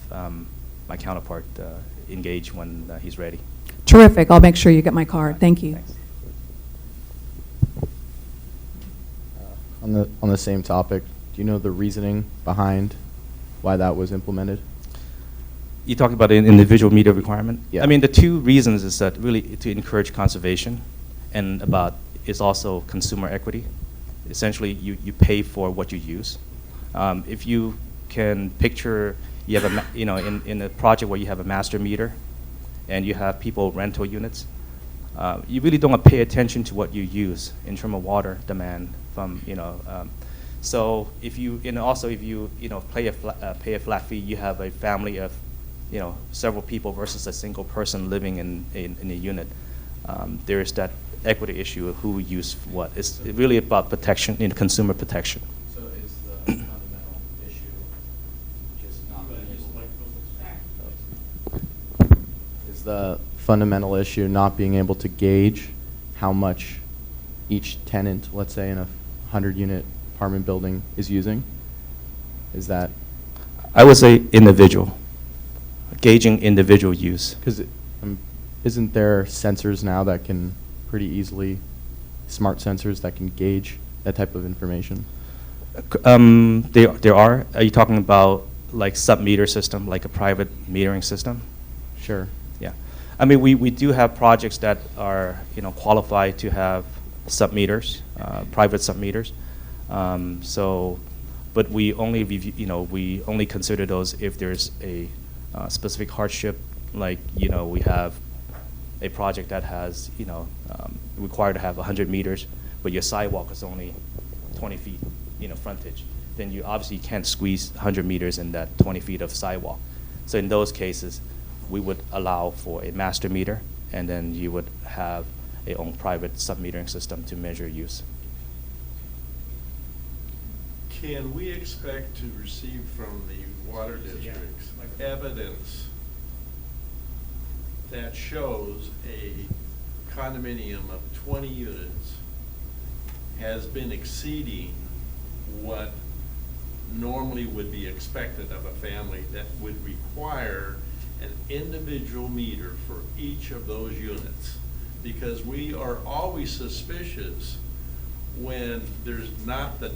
my counterpart engage when he's ready. Terrific. I'll make sure you get my card. Thank you. Thanks. On the same topic, do you know the reasoning behind why that was implemented? You talking about an individual meter requirement? Yeah. I mean, the two reasons is that really to encourage conservation, and it's also consumer equity. Essentially, you pay for what you use. If you can picture, you have in a project where you have a master meter, and you have people rental units, you really don't pay attention to what you use in terms of water demand from so if you pay a flat fee, you have a family of several people versus a single person living in a unit. There is that equity issue of who use what. It's really about protection, consumer protection. So is the fundamental issue just not being able Is the fundamental issue not being able to gauge how much each tenant, let's say in a 100-unit apartment building, is using? Is that? I would say individual, gauging individual use. Because isn't there sensors now that can pretty easily, smart sensors that can gauge that type of information? There are. Are you talking about like sub-meter system, like a private metering system? Sure. Yeah. I mean, we do have projects that are qualified to have sub-meters, private sub-meters. But we only review, we only consider those if there's a specific hardship, like we have a project that has required to have 100 meters, but your sidewalk is only 20 feet, frontage. Then you obviously can't squeeze 100 meters in that 20 feet of sidewalk. So in those cases, we would allow for a master meter, and then you would have a own private sub-metering system to measure use. Can we expect to receive from the water districts evidence that shows a condominium of 20 units has been exceeding what normally would be expected of a family, that would require an individual meter for each of those units? Because we are always suspicious when there's not the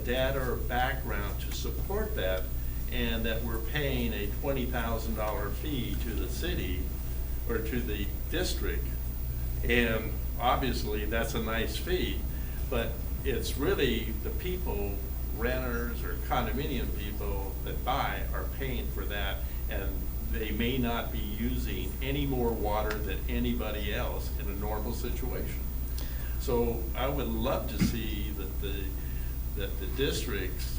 data or background to support that, and that we're paying a $20,000 fee to the city or to the district. And obviously that's a nice fee, but it's really the people, renters or condominium people that buy are paying for that, and they may not be using any more water than anybody else in a normal situation. So I would love to see that the districts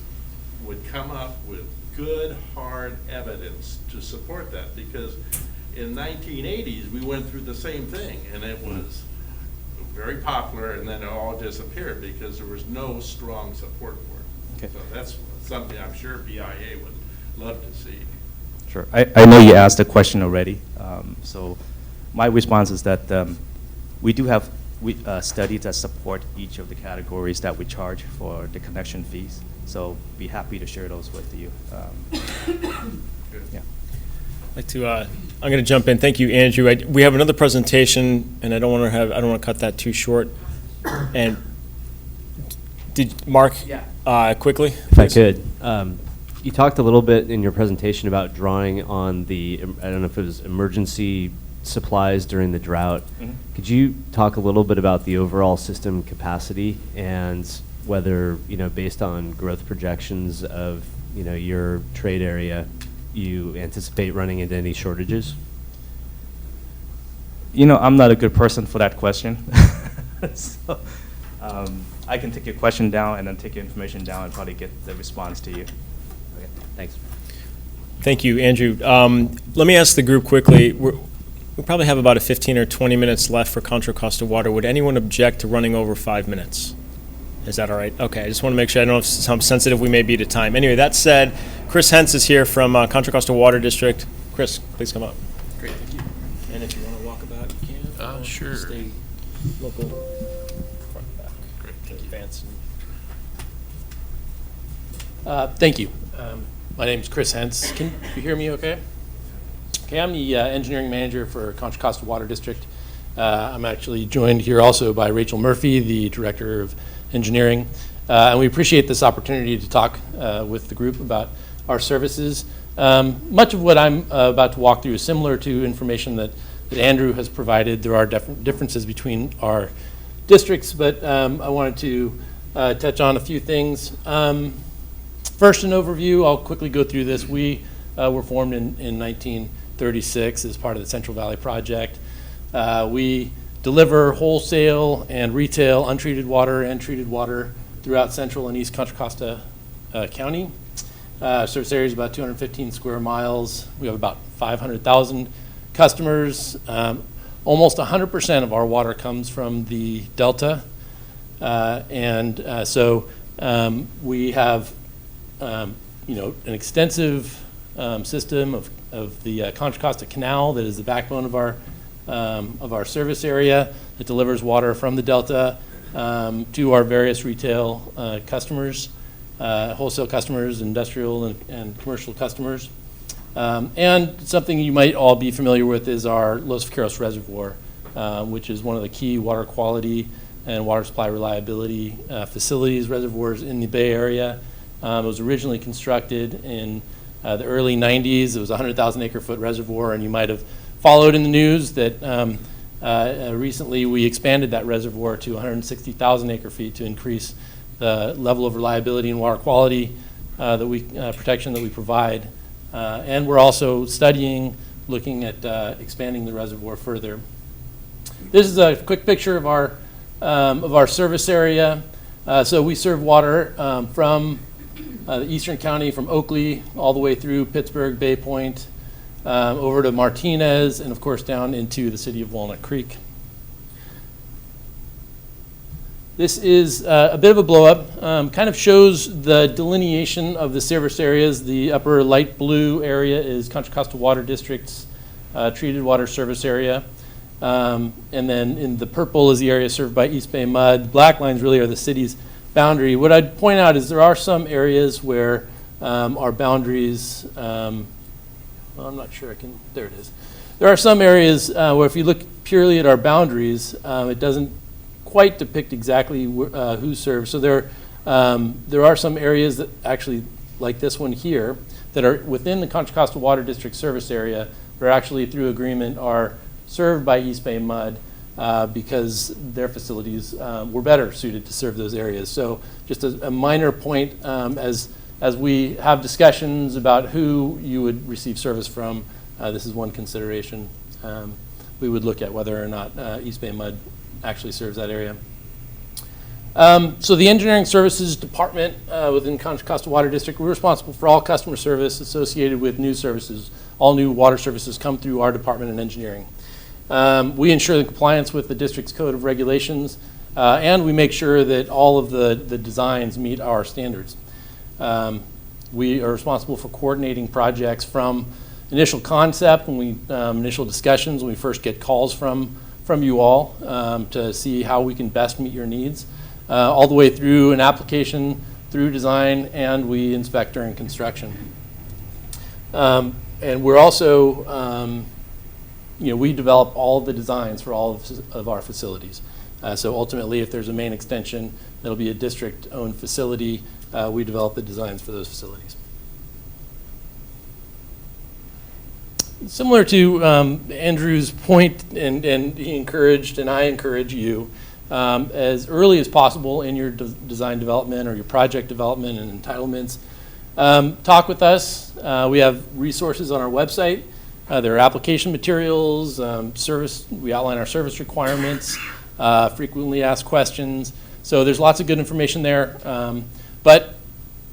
would come up with good, hard evidence to support that, because in 1980s, we went through the same thing, and it was very popular, and then it all disappeared because there was no strong support for it. Okay. So that's something I'm sure BIA would love to see. Sure. I know you asked a question already. So my response is that we do have studies that support each of the categories that we charge for the connection fees. So be happy to share those with you. Yeah. I'd like to, I'm going to jump in. Thank you, Andrew. We have another presentation, and I don't want to cut that too short. And did Mark? Yeah. Quickly, If I please. could. You talked a little bit in your presentation about drawing on the, I don't know if it was emergency supplies during the drought. Mhm. Could you talk a little bit about the overall system capacity and whether, based on growth projections of, your trade area, you anticipate running into any shortages? I'm not a good person for that question. So, I can take your question down and then take your information down and probably get the response to you. Okay, thanks. Thank you, Andrew. Let me ask the group quickly. We probably have about 15 or 20 minutes left for Contra Costa Water. Would anyone object to running over 5 minutes? Is that all right? Okay, I just want to make sure. I don't know how sensitive we may be to time. Anyway, that said, Chris Hentz is here from Contra Costa Water District. Chris, please come up. Great, thank you. And if you want to walk about, you can. Sure. Stay local. Front, back. Great, To thank you. advance. Thank you. My name's Chris Hentz. Can you hear me okay? Okay, I'm the engineering manager for Contra Costa Water District. I'm actually joined here also by Rachel Murphy, the director of engineering. And we appreciate this opportunity to talk with the group about our services. Much of what I'm about to walk through is similar to information that Andrew has provided. There are differences between our districts, but I wanted to touch on a few things. First, an overview. I'll quickly go through this. We were formed in 1936 as part of the Central Valley Project. We deliver wholesale and retail untreated water and treated water throughout Central and East Contra Costa County. Service area is about 215 square miles. We have about 500,000 customers. Almost 100% of our water comes from the Delta. So we have an extensive system of the Contra Costa Canal that is the backbone of our service area that delivers water from the Delta to our various retail customers, wholesale customers, industrial and commercial customers. And something you might all be familiar with is our Los Vaqueros Reservoir, which is one of the key water quality and water supply reliability facilities, reservoirs in the Bay Area. It was originally constructed in the early 90s. It was a 100,000 acre foot reservoir, and you might have followed in the news that recently we expanded that reservoir to 160,000 acre feet to increase the level of reliability and water quality protection that we provide. And we're also looking at expanding the reservoir further. This is a quick picture of our service area. So we serve water from the eastern county, from Oakley all the way through Pittsburgh, Bay Point, over to Martinez, and of course down into the City of Walnut Creek. This is a bit of a blow-up, kind of shows the delineation of the service areas. The upper light blue area is Contra Costa Water District's treated water service area. And then in the purple is the area served by EBMUD. Black lines really are the city's boundary. What I'd point out is there are some areas where our boundaries, well, I'm not sure I can, there it is. There are some areas where if you look purely at our boundaries, it doesn't quite depict exactly who serves. So there are some areas that actually, like this one here, that are within the Contra Costa Water District service area, that are actually through agreement are served by EBMUD because their facilities were better suited to serve those areas. So just a minor point as we have discussions about who you would receive service from, this is one consideration. We would look at whether or not EBMUD actually serves that area. So the engineering services department within Contra Costa Water District, we're responsible for all customer service associated with new services. All new water services come through our department in engineering. We ensure the compliance with the district's code of regulations, and we make sure that all of the designs meet our standards. We are responsible for coordinating projects from initial concept, when we initial discussions, when we first get calls from you all to see how we can best meet your needs, all the way through an application, through design, and we inspect during construction. And we're also, we develop all of the designs for all of our facilities. So ultimately, if there's a main extension, that'll be a district-owned facility, we develop the designs for those facilities. Similar to Andrew's point, and he encouraged, and I encourage you, as early as possible in your design development or your project development and entitlements, talk with us. We have resources on our website. There are application materials, we outline our service requirements, frequently asked questions. So there's lots of good information there. But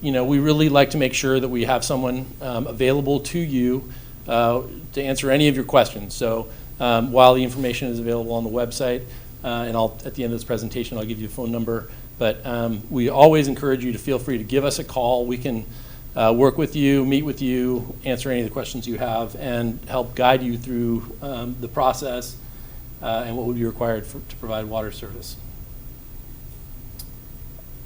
we really like to make sure that we have someone available to you to answer any of your questions. So while the information is available on the website, and at the end of this presentation, I'll give you a phone number. But we always encourage you to feel free to give us a call. We can work with you, meet with you, answer any of the questions you have, and help guide you through the process and what would be required to provide water service.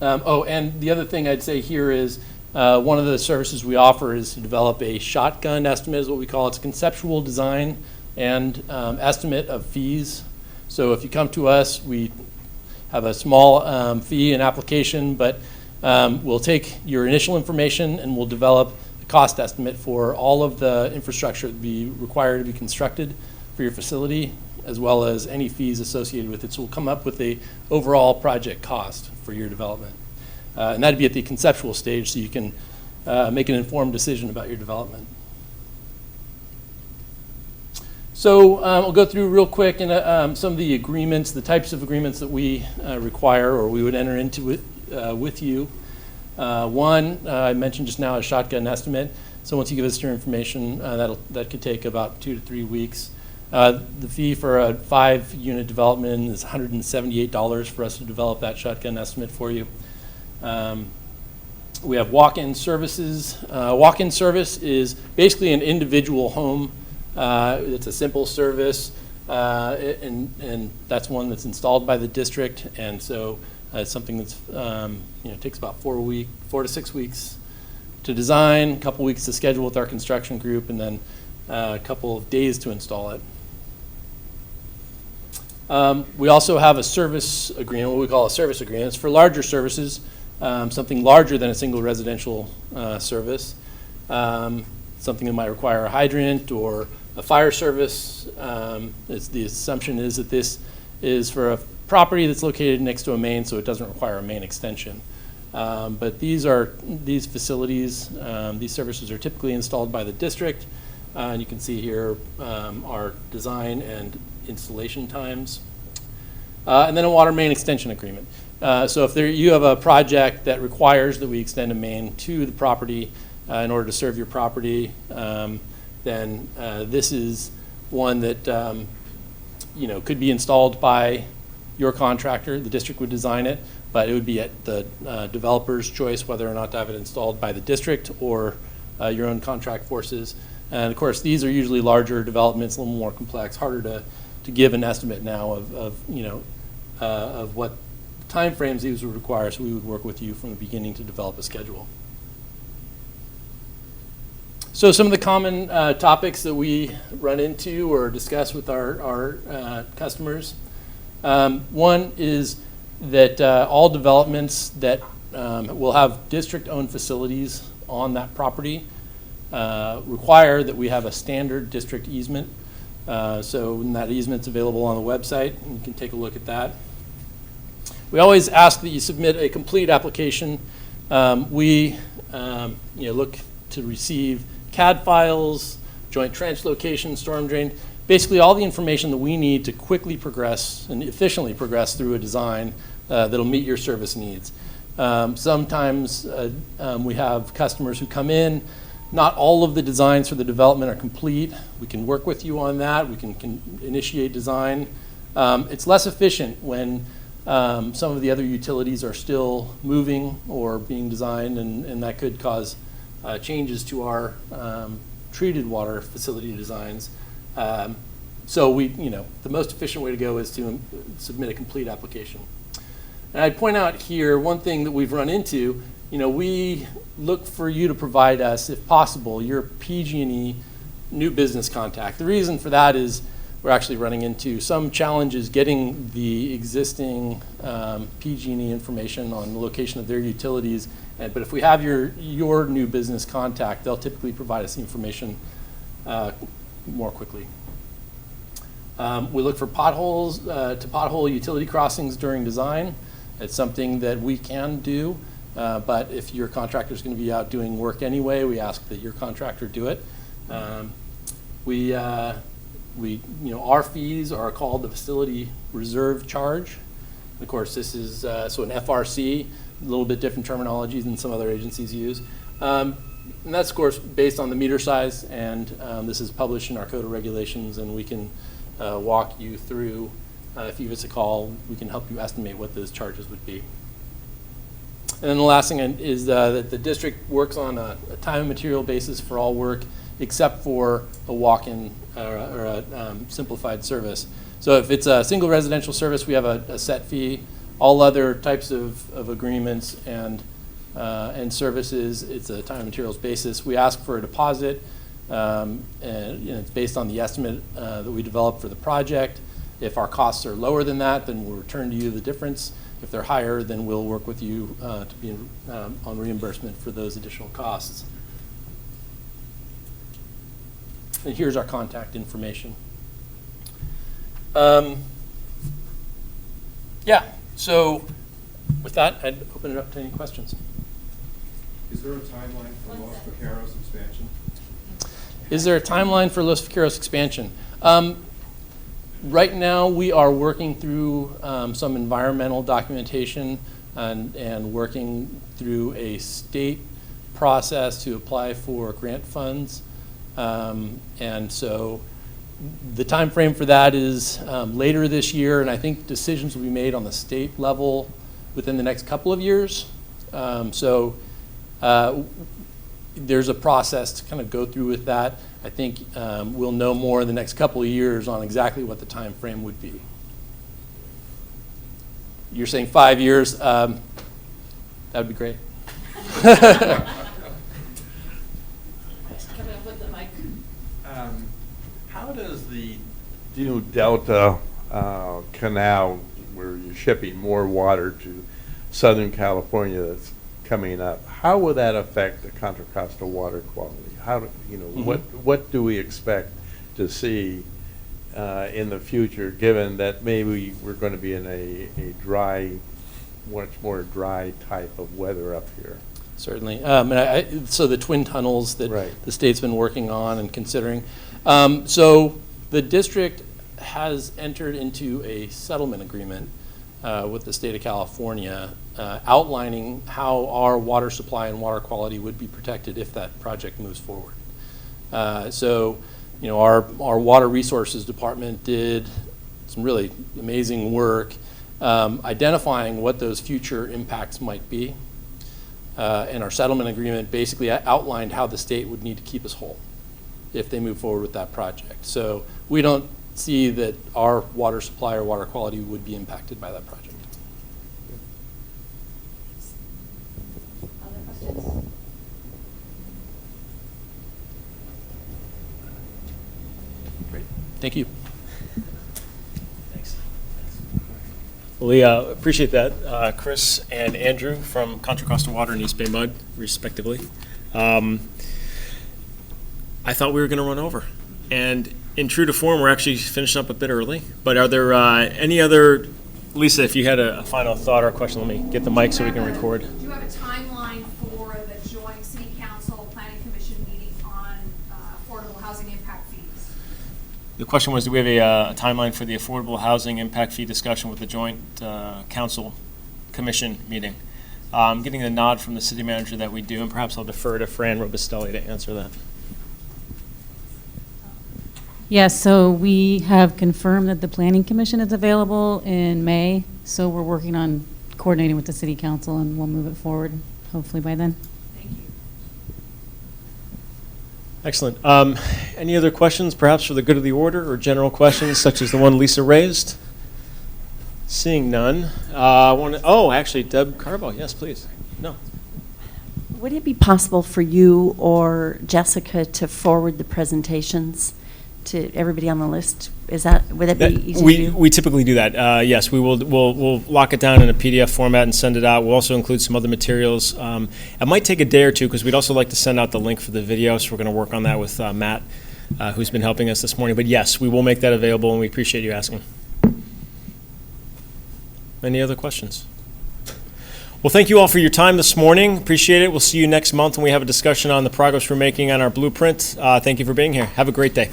And the other thing I'd say here is one of the services we offer is to develop a shotgun estimate, is what we call it. It's a conceptual design and estimate of fees. So if you come to us, we have a small fee and application, but we'll take your initial information and we'll develop a cost estimate for all of the infrastructure that would be required to be constructed for your facility, as well as any fees associated with it. So we'll come up with a overall project cost for your development. And that'd be at the conceptual stage, so you can make an informed decision about your development. So we'll go through real quick and some of the agreements, the types of agreements that we require or we would enter into with you. One, I mentioned just now, a shotgun estimate. So once you give us your information, that could take about 2 to 3 weeks. The fee for a 5-unit development is $178 for us to develop that shotgun estimate for you. We have walk-in services. Walk-in service is basically an individual home. It's a simple service, and that's one that's installed by the district, and so it's something that's takes about 4 to 6 weeks to design, a couple weeks to schedule with our construction group, and then a couple of days to install it. We also have a service agreement, what we call a service agreement. It's for larger services, something larger than a single residential service, something that might require a hydrant or a fire service. The assumption is that this is for a property that's located next to a main, so it doesn't require a main extension. But these facilities, these services are typically installed by the district, and you can see here our design and installation times. And then a water main extension agreement. So if you have a project that requires that we extend a main to the property in order to serve your property, then this is one that could be installed by your contractor. The district would design it, but it would be at the developer's choice whether or not to have it installed by the district or your own contract forces. And of course, these are usually larger developments, a little more complex, harder to give an estimate now of what timeframes these would require. So we would work with you from the beginning to develop a schedule. So some of the common topics that we run into or discuss with our customers. One is that all developments that will have district-owned facilities on that property require that we have a standard district easement. So when that easement's available on the website, and you can take a look at that. We always ask that you submit a complete application. We look to receive CAD files, joint trench location, storm drain, basically all the information that we need to quickly progress and efficiently progress through a design that'll meet your service needs. Sometimes we have customers who come in, not all of the designs for the development are complete. We can work with you on that. We can initiate design. It's less efficient when some of the other utilities are still moving or being designed, and that could cause changes to our treated water facility designs. So the most efficient way to go is to submit a complete application. And I'd point out here one thing that we've run into. We look for you to provide us, if possible, your PG&E new business contact. The reason for that is we're actually running into some challenges getting the existing PG&E information on the location of their utilities. But if we have your new business contact, they'll typically provide us the information more quickly. We look for potholes, to pothole utility crossings during design. It's something that we can do, but if your contractor is going to be out doing work anyway, we ask that your contractor do it. Our fees are called the facility reserve charge. Of course, this is so an FRC, a little bit different terminology than some other agencies use. And that's, of course, based on the meter size, and this is published in our code of regulations, and we can walk you through, if you give us a call, we can help you estimate what those charges would be. And then the last thing is that the district works on a time and material basis for all work, except for a walk-in or a simplified service. So if it's a single residential service, we have a set fee. All other types of agreements and services, it's a time and materials basis. We ask for a deposit, and it's based on the estimate that we develop for the project. If our costs are lower than that, then we'll return to you the difference. If they're higher, then we'll work with you to be on reimbursement for those additional costs. And here's our contact information. So with that, I'd open it up to any questions. Is there a timeline for Los Vaqueros expansion? Is there a timeline for Los Vaqueros expansion? Right now, we are working through some environmental documentation and working through a state process to apply for grant funds. And so the time frame for that is later this year, and I think decisions will be made on the state level within the next couple of years. There's a process to kind of go through with that. I think we'll know more in the next couple of years on exactly what the time frame would be. You're saying 5 years? That would be great. Coming up with the mic. How does the new Delta Canal, where you're shipping more water to Southern California that's coming up, how will that affect the Contra Costa water quality? What do we expect to see in the future, given that maybe we're going to be in a dry, much more dry type of weather up here? Certainly. So the twin tunnels that Right. the state's been working on and considering. So the district has entered into a settlement agreement with the state of California outlining how our water supply and water quality would be protected if that project moves forward. Our water resources department did some really amazing work identifying what those future impacts might be. And our settlement agreement basically outlined how the state would need to keep us whole if they move forward with that project. So we don't see that our water supply or water quality would be impacted by that project. Other questions? Great. Thank you. Thanks. Well, we appreciate that. Chris and Andrew from Contra Costa Water and East Bay Mud, respectively. I thought we were going to run over. And in true to form, we're actually finishing up a bit early. But are there any other, Lisa, if you had a final thought or a question, let me get the mic so we can record. Do you have a timeline for the joint City Council Planning Commission meeting on affordable housing impact fees? The question was, do we have a timeline for the affordable housing impact fee discussion with the joint council commission meeting? I'm getting a nod from the city manager that we do, and perhaps I'll defer to Fran Robustelli to answer that. Yes, so we have confirmed that the Planning Commission is available in May, so we're working on coordinating with the City Council, and we'll move it forward, hopefully by then. Thank you. Excellent. Any other questions, perhaps for the good of the order, or general questions such as the one Lisa raised? Seeing none. Actually, Deb Carbo, yes, please. No. Would it be possible for you or Jessica to forward the presentations to everybody on the list? Would that be easy to do? We typically do that. Yes, we'll lock it down in a PDF format and send it out. We'll also include some other materials. It might take a day or two because we'd also like to send out the link for the video, so we're going to work on that with Matt, who's been helping us this morning. But yes, we will make that available, and we appreciate you asking. Any other questions? Well, thank you all for your time this morning. Appreciate it. We'll see you next month when we have a discussion on the progress we're making on our blueprint. Thank you for being here. Have a great day.